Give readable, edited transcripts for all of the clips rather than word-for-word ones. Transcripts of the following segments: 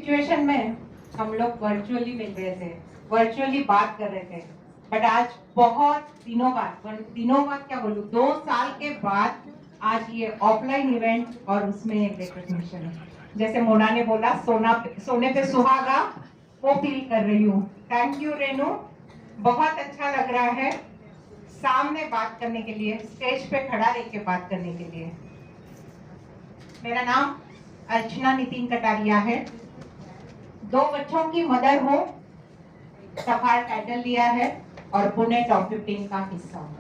Situation में हम लोग वर्चुअली मिल रहे थे, वर्चुअली बात कर रहे थे, बट आज बहुत दिनों बाद क्या बोलूं, 2 साल के बाद आज ये ऑफलाइन इवेंट और उसमें एक रिकॉग्निशन है। जैसे मोना ने बोला, सोने पे सुहागा, वो फील कर रही हूँ। थैंक यू रेनू, बहुत अच्छा लग रहा है सामने बात करने के लिए, स्टेज पे खड़ा रह के बात करने के लिए। मेरा नाम अर्चना नितिन कटारिया है, 2 बच्चों की मदर हूँ, सफार टाइटल लिया है और पुणे टॉप 15 का हिस्सा हूँ।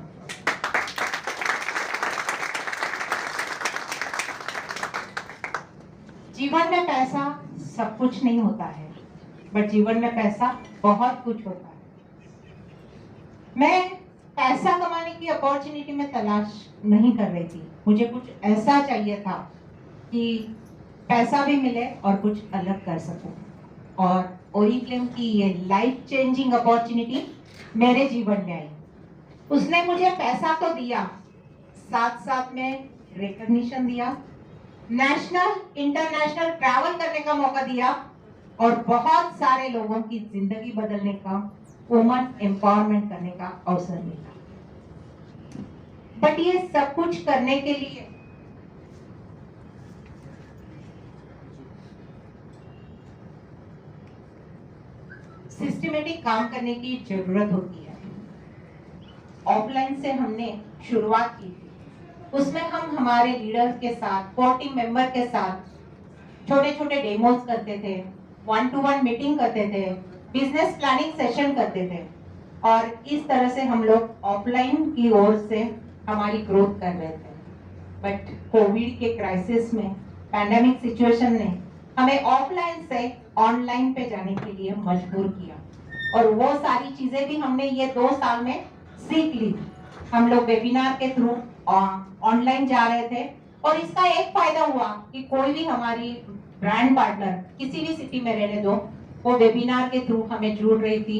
जीवन में पैसा सब कुछ नहीं होता है, बट जीवन में पैसा बहुत कुछ होता है। मैं पैसा कमाने की अपॉर्चुनिटी में तलाश नहीं कर रही थी, मुझे कुछ ऐसा चाहिए था कि पैसा भी मिले और कुछ अलग कर सकूं। और ओरिफ्लेम की ये लाइफ चेंजिंग अपॉर्चुनिटी मेरे जीवन में आई। उसने मुझे पैसा तो दिया, साथ साथ में रिकॉग्निशन दिया, नेशनल इंटरनेशनल ट्रैवल करने का मौका दिया और बहुत सारे लोगों की जिंदगी बदलने का, वुमन एम्पावरमेंट करने का अवसर मिला। बट ये सब कुछ करने के लिए सिस्टमेटिक काम करने की जरूरत होती है। ऑफलाइन से हमने शुरुआत की थी, उसमें हम हमारे लीडर्स के साथ, कोर टीम मेंबर के साथ छोटे छोटे डेमोज करते थे, 1-to-1 मीटिंग करते थे, बिजनेस प्लानिंग सेशन करते थे और इस तरह से हम लोग ऑफलाइन की ओर से हमारी ग्रोथ कर रहे थे। बट कोविड के क्राइसिस में, पैंडेमिक सिचुएशन ने हमें ऑफलाइन से ऑनलाइन पे जाने के लिए मजबूर किया और वो सारी चीजें भी हमने ये 2 साल में सीख ली। हम लोग वेबिनार के थ्रू ऑनलाइन जा रहे थे और इसका एक फायदा हुआ कि कोई भी हमारी ब्रांड पार्टनर किसी भी सिटी में रहने दो, वो वेबिनार के थ्रू हमें जुड़ रही थी,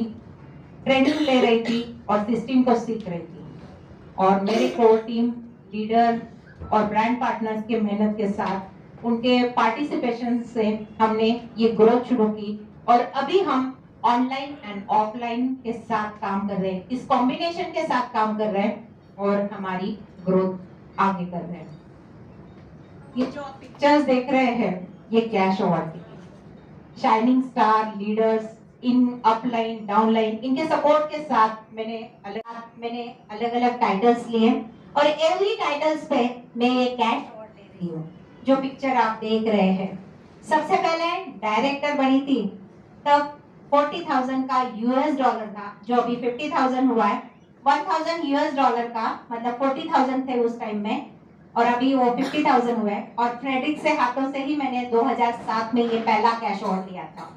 ट्रेनिंग ले रही थी और सिस्टम को सीख रही थी। और मेरे कोर टीम लीडर और ब्रांड पार्टनर्स के मेहनत के साथ, उनके पार्टिसिपेशन से हमने ये ग्रोथ शुरू की और अभी हम ऑनलाइन एंड ऑफलाइन के साथ काम कर रहे हैं, इस कॉम्बिनेशन के साथ काम कर रहे हैं और हमारी ग्रोथ आगे कर रहे हैं। ये जो आप पिक्चर्स देख रहे हैं, ये कैश अवार्ड की shining star leaders in upline downline, इनके सपोर्ट के साथ मैंने अलग अलग टाइटल्स लिए और एवरी टाइटल्स पे मैं ये कैश अवार्ड ले रही हूँ। जो पिक्चर आप देख रहे हैं, सबसे पहले डायरेक्टर बनी थी, तब 40,000 का यूएस डॉलर था, जो अभी 50,000 हुआ है। 1,000 यूएस डॉलर का मतलब 40,000 थे उस टाइम में और अभी वो 50,000 हुए। और फ्रेडरिक से हाथों से ही मैंने 2007 में ये पहला कैश अवार्ड लिया था।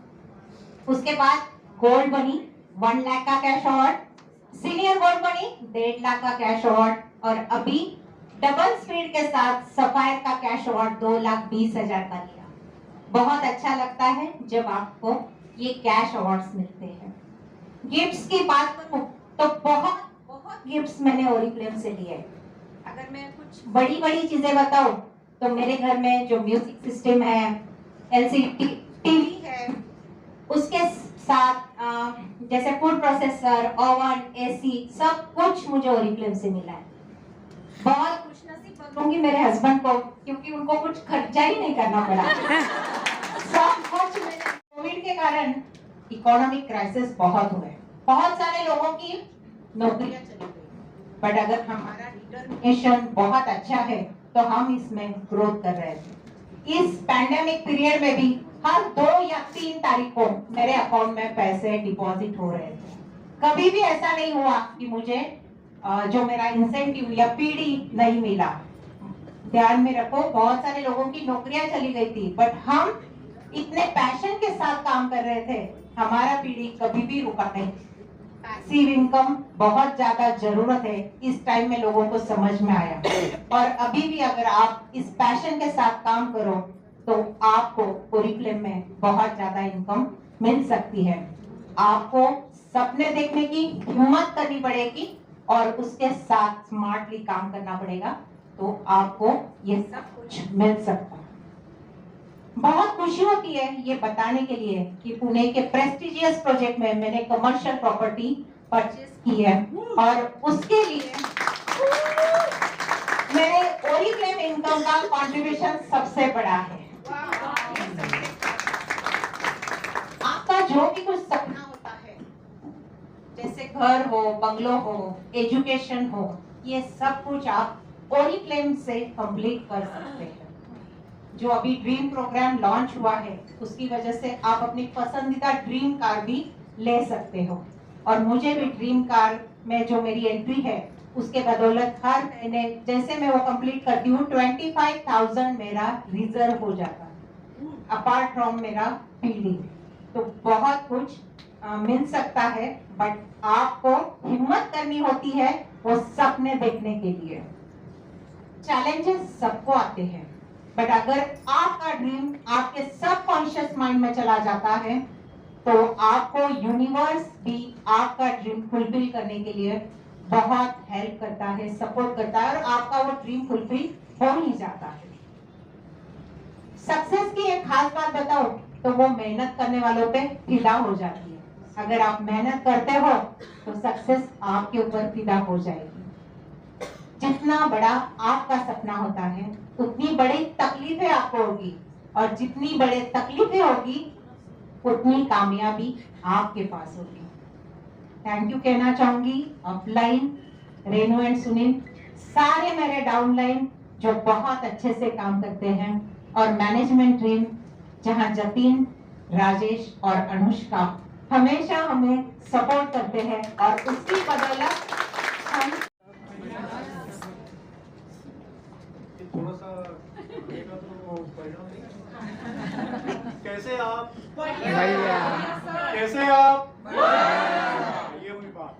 उसके बाद गोल्ड बनी, 1 लाख का कैश अवार्ड, सीनियर गोल्ड बनी 1.5 लाख का कैश अवार्ड और अभी डबल स्पीड के साथ सफायर का कैश अवार्ड 2,20,000 का लिया। बहुत अच्छा लगता है जब आपको ये कैश अवार्ड्स मिलते हैं। गिफ्ट्स की बात करूं तो बहुत गिफ्ट्स मैंने ओरिफ्लेम से लिए। अगर मैं कुछ बड़ी चीजें बताऊं तो मेरे घर में जो म्यूजिक सिस्टम है, एलसीडी टीवी है, उसके साथ जैसे फूड प्रोसेसर, ओवन, एसी, सब कुछ मुझे ओरिफ्लेम से मिला है। बहुत खुशनसीब बनूंगी मेरे हस्बैंड को, क्योंकि उनको कुछ खर्चा ही नहीं करना पड़ा। सब कुछ मैंने, कोविड के कारण इकोनॉमिक क्राइसिस बहुत हुए, बहुत सारे लोगों की नौकरियां चली गई, बट अगर हमारा डिटर्मिनेशन बहुत अच्छा है तो हम इसमें ग्रोथ कर रहे थे। इस पैंडेमिक पीरियड में भी हर 2 या 3 तारीख को मेरे अकाउंट में पैसे डिपॉजिट हो रहे थे। कभी भी ऐसा नहीं हुआ कि मुझे जो मेरा इंसेंटिव या पीडी नहीं मिला। ध्यान में रखो, बहुत सारे लोगों की नौकरियां चली गई थी, बट हम इतने पैशन के साथ काम कर रहे थे, हमारा पीडी कभी भी रुका नहीं। पैसिव इनकम बहुत ज्यादा जरूरत है, इस टाइम में लोगों को समझ में आया। और अभी भी अगर आप इस पैशन के साथ काम करो तो आपको ओरिफ्लेम में बहुत ज्यादा इनकम मिल सकती है। आपको सपने देखने की हिम्मत करनी पड़ेगी और उसके साथ स्मार्टली काम करना पड़ेगा, तो आपको ये सब कुछ मिल सकता है। बहुत खुशी होती है ये बताने के लिए कि पुणे के प्रेस्टिजियस प्रोजेक्ट में मैंने कमर्शियल प्रॉपर्टी परचेज की है और उसके लिए मेरे ओरिफ्लेम इनकम का कंट्रीब्यूशन सबसे बड़ा है। आपका जो भी कुछ सपना होता है, जैसे घर हो, बंगलो हो, एजुकेशन हो, ये सब कुछ आप ओरिफ्लेम से कंप्लीट कर सकते हैं। जो अभी ड्रीम प्रोग्राम लॉन्च हुआ है, उसकी वजह से आप अपनी पसंदीदा ड्रीम कार भी ले सकते हो। और मुझे भी ड्रीम कार में जो मेरी एंट्री है, उसके बदौलत हर महीने जैसे मैं वो कंप्लीट करती हूँ 25,000 मेरा रिजर्व हो जाता है, अपार्ट फ्रॉम मेरा फील्डिंग। तो बहुत कुछ मिल सकता है, बट आपको हिम्मत करनी होती है वो सपने देखने के लिए। चैलेंजेस सबको आते हैं, बट अगर आपका ड्रीम आपके सबकॉन्शियस माइंड में चला जाता है तो आपको यूनिवर्स भी आपका ड्रीम फुलफिल करने के लिए बहुत हेल्प करता है, सपोर्ट करता है और आपका वो ड्रीम फुलफिल हो ही जाता है। सक्सेस की एक खास बात बताओ तो वो मेहनत करने वालों पे फिदा हो जाती है। अगर आप मेहनत करते हो तो सक्सेस आपके ऊपर फिदा हो जाएगी। जितना बड़ा आपका सपना होता है, उतनी बड़ी तकलीफें आपको होगी, और जितनी बड़े तकलीफें होगी उतनी कामयाबी आपके पास होगी। थैंक यू कहना चाहूंगी अपलाइन, रेनू एंड सुनील, सारे मेरे डाउनलाइन जो बहुत अच्छे से काम करते हैं, और मैनेजमेंट टीम जहां जतिन, राजेश और अनुष्का हमेशा हमें सपोर्ट करते हैं, और उसकी बदौलत हम थोड़ा सा रहेगा तो परिणाम नहीं। कैसे आप ये हुई बात।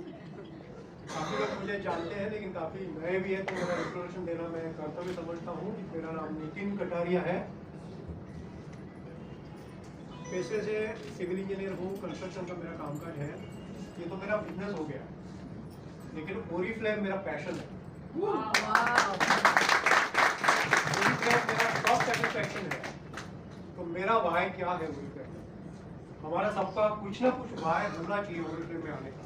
काफी लोग मुझे जानते हैं, लेकिन काफी नए भी है, तो मेरा इंट्रोडक्शन देना मैं कर्तव्य समझता हूँ। मेरा नाम नितिन कटारिया है। पेशे से सिविल इंजीनियर हूँ, कंस्ट्रक्शन का मेरा कामकाज है। ये तो मेरा बिजनेस हो गया, लेकिन ओरिफ्लेम मेरा पैशन है। मेरा टॉप सेटिस्फैक्शन है। तो मेरा वाय क्या है ओरिफ्लेम में? हमारा सबका कुछ ना कुछ वाय होना चाहिए ओरिफ्लेम में आने का।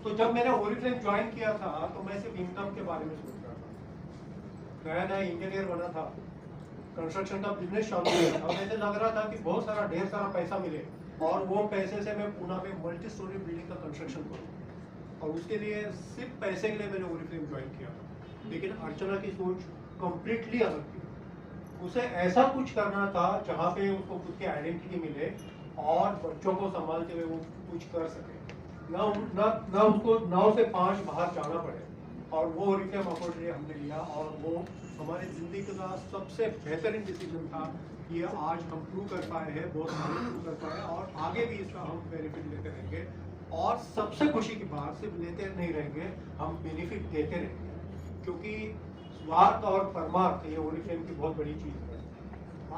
तो जब मैंने ओरिफ्लेम ज्वाइन किया था तो मैं सिर्फ इनकम के बारे में सोच रहा था। नया नया इंजीनियर बना था, कंस्ट्रक्शन का बिजनेस चालू किया था, मुझे लग रहा था कि बहुत सारा ढेर सारा पैसा मिले और वो पैसे से मैं पुणे में मल्टी स्टोरी बिल्डिंग का कंस्ट्रक्शन करूँ। और उसके लिए सिर्फ पैसे के लिए मैंने ओरिफ्लेम ज्वाइन किया था। लेकिन अर्चना की सोच कंप्लीटली अलग थी। उसे ऐसा कुछ करना था जहाँ पे उसको खुद की आइडेंटिटी मिले और बच्चों को संभालते हुए वो कुछ कर सके, ना उसको 9 से 5 बाहर जाना पड़े। और वो ओरिफ्लेम अपॉर्चुनिटी हमने लिया, और वो हमारी जिंदगी का सबसे बेहतरीन डिसीजन था। ये आज हम प्रूव कर पाए हैं, बहुत सारे प्रूव कर पाए, और आगे भी इसका हम बेनिफिट लेते रहेंगे। और सबसे खुशी की बात, सिर्फ लेते नहीं रहेंगे, हम बेनिफिट देते रहेंगे, क्योंकि स्वार्थ और परमार्थ ये ओरिफ्लेम की बहुत बड़ी चीज है।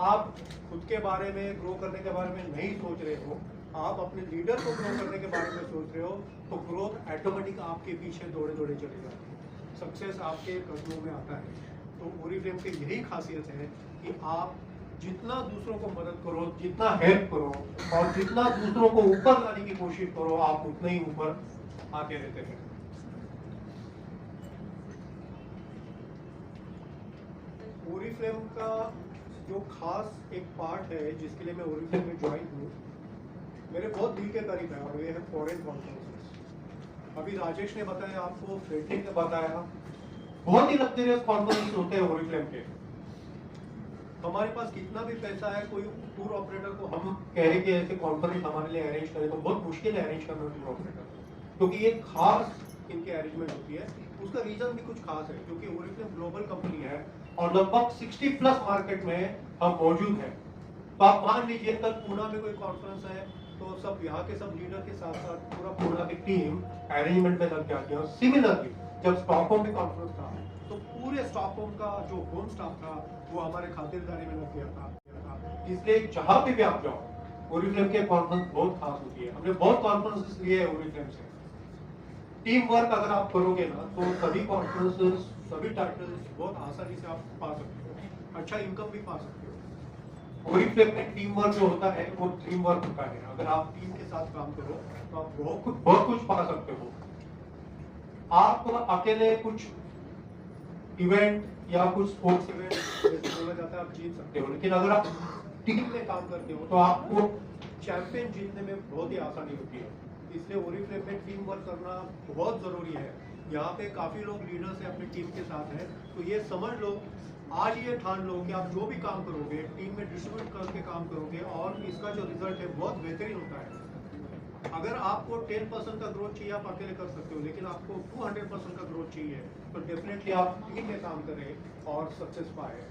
आप खुद के बारे में ग्रो करने के बारे में नहीं सोच रहे हो, आप अपने लीडर को ग्रो करने के बारे में सोच रहे हो, तो ग्रोथ ऑटोमेटिक आपके पीछे दौड़े दौड़े चले जाती है, सक्सेस आपके कदमों में आता है। तो ओरिफ्लेम की यही खासियत है कि आप जितना दूसरों को मदद करो, जितना हेल्प करो, और जितना दूसरों को ऊपर लाने की कोशिश करो, आप उतना ही ऊपर आते रहते हैं। ओरिफ्लेम का जो खास एक पार्ट है जिसके लिए मैं ओरिफ्लेम में ज्वाइन हूँ, मेरे बहुत दिल के करीब है, और ये है फॉरेन कॉन्फ्रेंसेस। अभी राजेश ने बताया आपको, फ्रेडरिक ने बताया, बहुत ही लग्जरियस कॉन्फ्रेंस होते हैं ओरिफ्लेम के। हमारे पास कितना भी पैसा है, कोई टूर ऑपरेटर को हम कह रहे कि ऐसे कॉन्फ्रेंस हमारे लिए अरेंज करें, तो बहुत मुश्किल है अरेंज करना टूर ऑपरेटर, क्योंकि ये खास इनके अरेंजमेंट होती है। उसका रीजन भी कुछ खास है, क्योंकि ओरिफ्लेम ग्लोबल कंपनी है और लगभग 60+ मार्केट में हम मौजूद हैं। तो आप मान लीजिए कल पुणे में कोई कॉन्फ्रेंस है, तो सब यहाँ के सब लीडर के साथ साथ पूरा पुणे की टीम अरेंजमेंट में लग जाती है। और सिमिलरली जब स्टॉकहोम में कॉन्फ्रेंस था, तो पूरे स्टॉकहोम का जो होम स्टाफ था वो हमारे खातिरदारी में लग गया था। इसलिए जहाँ पे भी आप जाओ, ओरिफ्लेम के कॉन्फ्रेंस बहुत खास होती है। हमने बहुत कॉन्फ्रेंसेस लिए है ओरिफ्लेम से। टीम वर्क अगर आप करोगे ना, तो सभी कॉन्फ्रेंसेस, सभी टाइटल्स बहुत आसानी से आप पा सकते हो, अच्छा इनकम भी पा सकते हो। ओरिफ्लेम में टीम वर्क जो होता है वो टीम वर्क होता है। अगर आप टीम के साथ काम करो तो आप बहुत कुछ पा सकते हो। आप अकेले कुछ इवेंट या कुछ स्पोर्ट्स इवेंट जैसे बोला जाता है आप जीत सकते हो, लेकिन अगर आप टीम में काम करते हो तो आपको चैंपियन जीतने में बहुत ही आसानी होती है। इसलिए ओरिफ्लेम में टीम वर्क करना बहुत जरूरी है। यहाँ पे काफी लोग लीडर्स हैं अपनी टीम के साथ हैं, तो ये समझ लो, आज ये ठान लो कि आप जो भी काम करोगे टीम में डिस्ट्रीब्यूट करके काम करोगे और इसका जो रिजल्ट है बहुत बेहतरीन होता है। अगर आपको 10% का ग्रोथ चाहिए आप अकेले कर सकते हो, लेकिन आपको 200% का ग्रोथ चाहिए तो डेफिनेटली आप टीम में काम करें और सक्सेस पाए।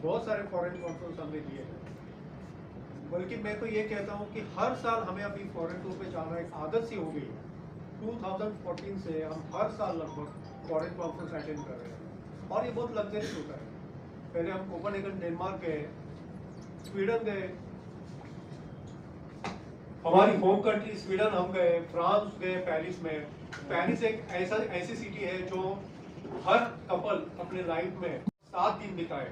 बहुत सारे फॉरेन कॉन्फ्रेंस हमने दिए हैं, बल्कि मैं तो ये कहता हूँ कि हर साल हमें अभी फॉरेन टूर पे जाना एक आदत सी हो गई है। 2014 से हम हर साल लगभग फॉरेन कॉन्फ्रेंस अटेंड कर रहे हैं और ये बहुत लग्जरियस होता है। पहले हम कोपेनहेगन डेनमार्क गए, स्वीडन गए, हमारी होम कंट्री स्वीडन हम गए, फ्रांस गए, पेरिस में। पेरिस एक ऐसी सिटी है जो हर कपल अपने लाइफ में 7 दिन बिताए,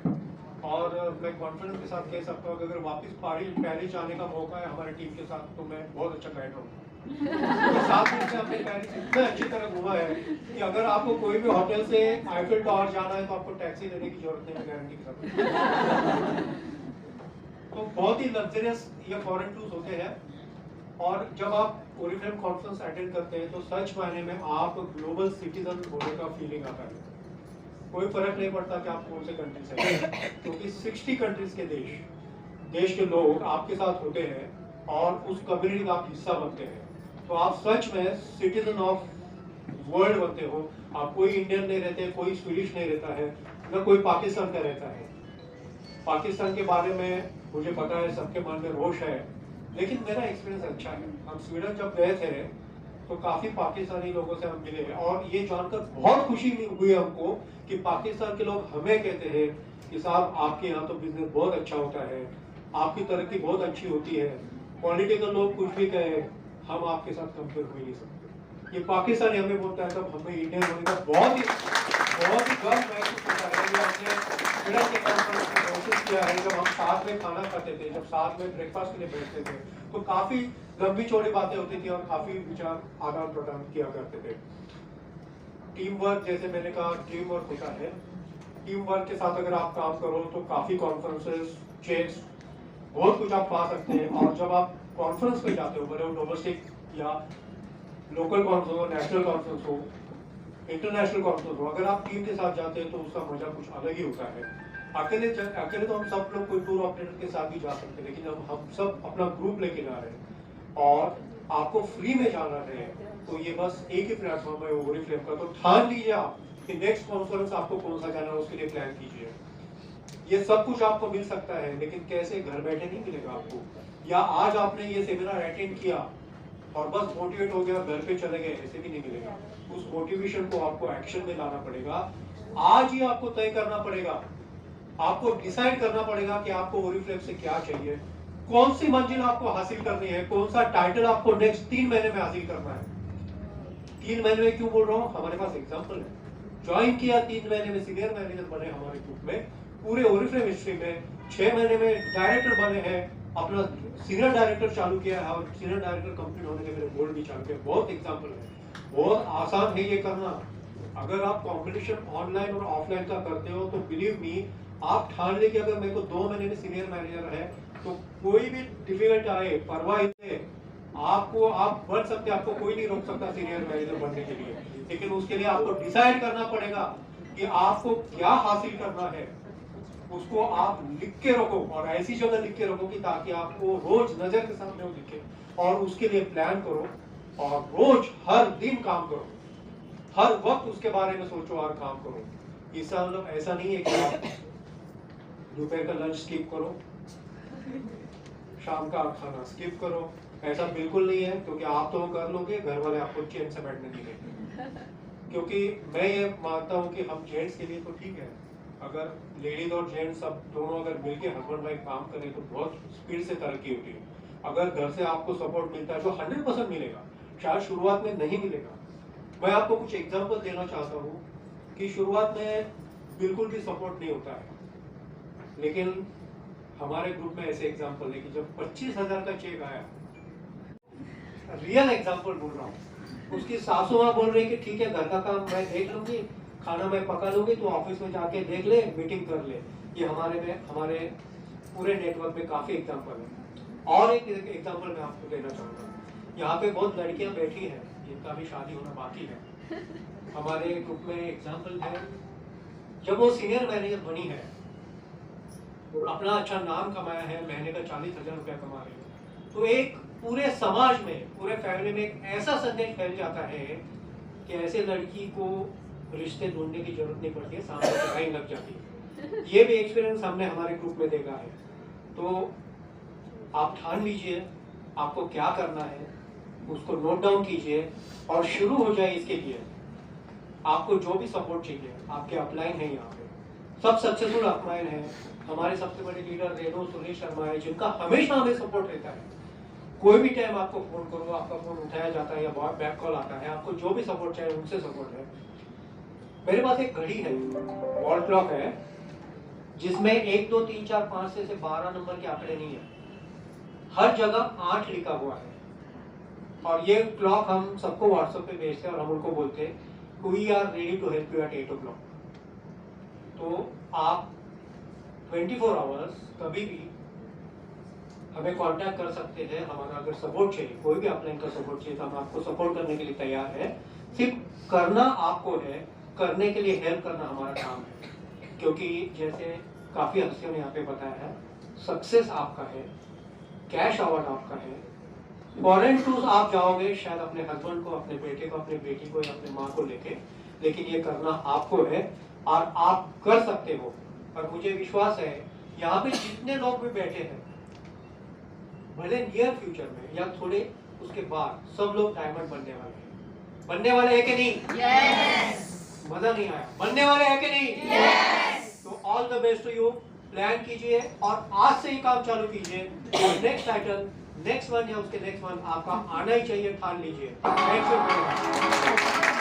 और मैं कॉन्फिडेंस के साथ कह सकता हूँ कि अगर वापस पेरिस जाने का मौका है हमारी टीम के साथ तो मैं बहुत अच्छा गाइड रहूँगा। तो 7 दिन से हमने पेरिस इतना अच्छी तरह घूमा है कि अगर आपको कोई भी होटल से आईफिल टावर जाना है तो आपको टैक्सी लेने की जरूरत नहीं, गारंटी के साथ। तो बहुत ही लग्जरियस ये फॉरेन टूर्स होते हैं। और जब आप ओरिफ्लेम कॉन्फ्रेंस अटेंड करते हैं तो सच मायने में आप ग्लोबल सिटीजन होने का फीलिंग आता है। कोई फर्क नहीं पड़ता कि आप कौन से कंट्री से हैं, क्योंकि 60 कंट्रीज के देश के लोग आपके साथ होते हैं और उस कम्युनिटी का आप हिस्सा बनते हैं। तो आप सच में सिटीजन ऑफ वर्ल्ड बनते हो। आप कोई इंडियन नहीं रहते, कोई स्वीडिश नहीं रहता है, न कोई पाकिस्तान का रहता है। पाकिस्तान के बारे में मुझे पता है, सबके मन में रोष है, लेकिन मेरा एक्सपीरियंस अच्छा है। हम स्वीडन जब गए थे तो काफी पाकिस्तानी लोगों से हम मिले और ये जानकर बहुत खुशी हुई हमको कि पाकिस्तान के लोग हमें कहते हैं कि साहब आपके यहाँ तो बिजनेस बहुत अच्छा होता है, आपकी तरक्की बहुत अच्छी होती है, पॉलिटिकल लोग कुछ भी कहे हम आपके साथ कंपेयर हो ही नहीं सकते। ये पाकिस्तानी हमें बोलता है तब हमें इंडियन होने का बहुत ही गर्व महसूस होता है। ये हमने स्वीडन के कॉन्फ्रेंस में महसूस किया है, जब हम साथ में खाना खाते थे, जब साथ में ब्रेकफास्ट के लिए बैठते थे तो काफी लंबी चौड़ी बातें होती थी और काफी विचार आदान प्रदान किया करते थे। टीम वर्क, जैसे मैंने कहा, टीम वर्क होता है। टीम वर्क के साथ अगर आप काम करो तो काफी कॉन्फ्रेंसेस, चेक्स, बहुत कुछ आप पा सकते हैं। और जब आप कॉन्फ्रेंस पे जाते हो, भले वो डोमेस्टिक या लोकल कॉन्फ्रेंस हो, नेशनल कॉन्फ्रेंस हो, इंटरनेशनल कॉन्फ्रेंस हो, अगर आप टीम के साथ जाते हैं तो उसका मजा कुछ अलग ही होता है। अकेले तो हम सब लोग कोई टूर ऑपरेटर के साथ भी जा सकते हैं, लेकिन हम सब अपना ग्रुप लेके जा रहे हैं और आपको फ्री में जाना है तो ये बस एक ही प्लेटफॉर्म है ओरिफ्लेम का। तो ठान लीजिए आप कि नेक्स्ट कॉन्फ्रेंस आपको कौन सा जाना है, उसके लिए प्लान कीजिए। ये सब कुछ आपको मिल सकता है, लेकिन कैसे, घर बैठे नहीं मिलेगा आपको। या आज आपने ये सेमिनार अटेंड किया और बस मोटिवेट हो गया, घर पे चले गए, ऐसे भी नहीं मिलेगा। उस मोटिवेशन को आपको एक्शन में लाना पड़ेगा। आज ही आपको तय करना पड़ेगा, आपको डिसाइड करना पड़ेगा कि आपको ओरिफ्लेम से क्या चाहिए, कौन सी मंजिल आपको हासिल करनी है, कौन सा टाइटल आपको नेक्स्ट 3 महीने में हासिल करना है। 3 महीने में क्यों बोल रहा हूँ, हमारे पास एग्जांपल है। ज्वाइन किया 3 महीने में सीनियर मैनेजर बने हमारे ग्रुप में, पूरे ओरिफ्लेम हिस्ट्री में 6 महीने में डायरेक्टर बने हैं, अपना सीनियर डायरेक्टर चालू किया है और सीनियर डायरेक्टर कंप्लीट होने के मेरे बोर्ड भी चालू किया। बहुत एग्जांपल है, बहुत आसान है ये करना। अगर आप कॉम्पिटिशन ऑनलाइन और ऑफलाइन का करते हो तो बिलीव मी, आप ठान ले कि अगर मेरे को 2 महीने में सीनियर मैनेजर है तो कोई भी डिफिकल्ट आए, परवाह नहीं, आपको आप बढ़ सकते, आपको कोई नहीं रोक सकता सीनियर मैनेजर बनने के लिए। लेकिन उसके लिए आपको डिसाइड करना पड़ेगा कि आपको क्या हासिल करना है, उसको आप लिख के रखो और ऐसी जगह लिख के रखो कि ताकि आपको रोज नजर के सामने वो दिखे, और उसके लिए प्लान करो और रोज हर दिन काम करो, हर वक्त उसके बारे में सोचो और काम करो। इसका मतलब ऐसा नहीं है कि आप दोपहर का लंच स्किप करो, शाम का खाना स्किप करो, ऐसा बिल्कुल नहीं है, क्योंकि आप तो कर लोगे, घर वाले आपको चैन से बैठने नहीं देंगे। क्योंकि मैं ये मानता हूँ कि हम जेंट्स के लिए तो ठीक है, अगर लेडीज और जेंट्स सब दोनों अगर मिलकर हस्बैंड वाइफ काम करें तो बहुत स्पीड से तरक्की होती है। अगर घर से आपको सपोर्ट मिलता है जो 100% मिलेगा, शायद शुरुआत में नहीं मिलेगा। मैं आपको कुछ एग्जांपल देना चाहता हूँ कि शुरुआत में बिल्कुल भी सपोर्ट नहीं होता है, लेकिन हमारे ग्रुप में ऐसे एग्जाम्पल है कि जब 25,000 का चेक आया, रियल एग्जाम्पल बोल रहा हूँ, उसकी सासू माँ बोल रही कि ठीक है घर का काम मैं देख लूंगी, खाना मैं पका लूंगी, तो ऑफिस में जाके देख ले, मीटिंग कर ले। ये हमारे पूरे नेटवर्क में काफी एग्जाम्पल है। और एक एग्जाम्पल मैं आपको देना चाहूँगा, यहाँ पे बहुत लड़कियां बैठी हैं जिनका भी शादी होना बाकी है। हमारे ग्रुप में एग्जाम्पल है, जब वो सीनियर मैनेजर बनी है, अपना अच्छा नाम कमाया है, महीने का 40,000 रुपया कमा रही है, तो एक पूरे समाज में, पूरे फैमिली में एक ऐसा संदेश फैल जाता है कि ऐसे लड़की को रिश्ते ढूंढने की जरूरत नहीं पड़ती है, सामने से लाइन लग जाती है। ये भी एक्सपीरियंस हमने हमारे ग्रुप में देखा है। तो आप ठान लीजिए आपको क्या करना है, उसको नोट डाउन कीजिए और शुरू हो जाए इसके लिए। आपको जो भी सपोर्ट चाहिए, आपके अपलाइन है, यहाँ पे सब सक्सेसफुल अपलाइन है। हमारे सबसे बड़े लीडर रेणु सुरेश शर्मा है, जिनका हमेशा हमें सपोर्ट रहता है। कोई भी टाइम आपको फोन करो, आपका फोन उठाया जाता है या बैक कॉल आता है, आपको जो भी सपोर्ट चाहिए उनसे सपोर्ट है। मेरे पास एक घड़ी है, वॉल क्लॉक है, जिसमें 1 2 3 4 5 से 12 नंबर के आंकड़े नहीं है, हर जगह 8 लिखा हुआ है। और ये क्लॉक हम सबको व्हाट्सएप पे भेजते हैं और हम उनको बोलते हैं we are ready to help you at 8 o'clock। तो आप 24 आवर्स कभी भी हमें कांटेक्ट कर सकते हैं। हमारा अगर सपोर्ट चाहिए, कोई भी अपलाइन का सपोर्ट चाहिए, तो हम आपको सपोर्ट करने के लिए तैयार है। सिर्फ करना आपको है, करने के लिए हेल्प करना हमारा काम है। क्योंकि जैसे काफी हस्तियों ने यहाँ पे बताया है, सक्सेस आपका है, कैश अवार्ड आपका है, फॉरेन टूर आप जाओगे शायद अपने हस्बैंड को, अपने बेटे को, अपनी बेटी को या अपने माँ को लेके, लेकिन ये करना आपको है और आप कर सकते हो। और मुझे विश्वास है यहाँ पे जितने लोग भी बैठे हैं, भले नियर फ्यूचर में या थोड़े उसके बाद, सब लोग डायमंड बनने वाले हैं। बनने वाले हैं कि नहीं? Yes. मजा नहीं आया? बनने वाले हैं कि नहीं? Yes. तो all the best to you. Plan कीजिए और आज से ही काम चालू कीजिए। नेक्स्ट टाइटल, नेक्स्ट वन या उसके नेक्स्ट वन आपका आना ही चाहिए, ठान लीजिए। Thank you very much.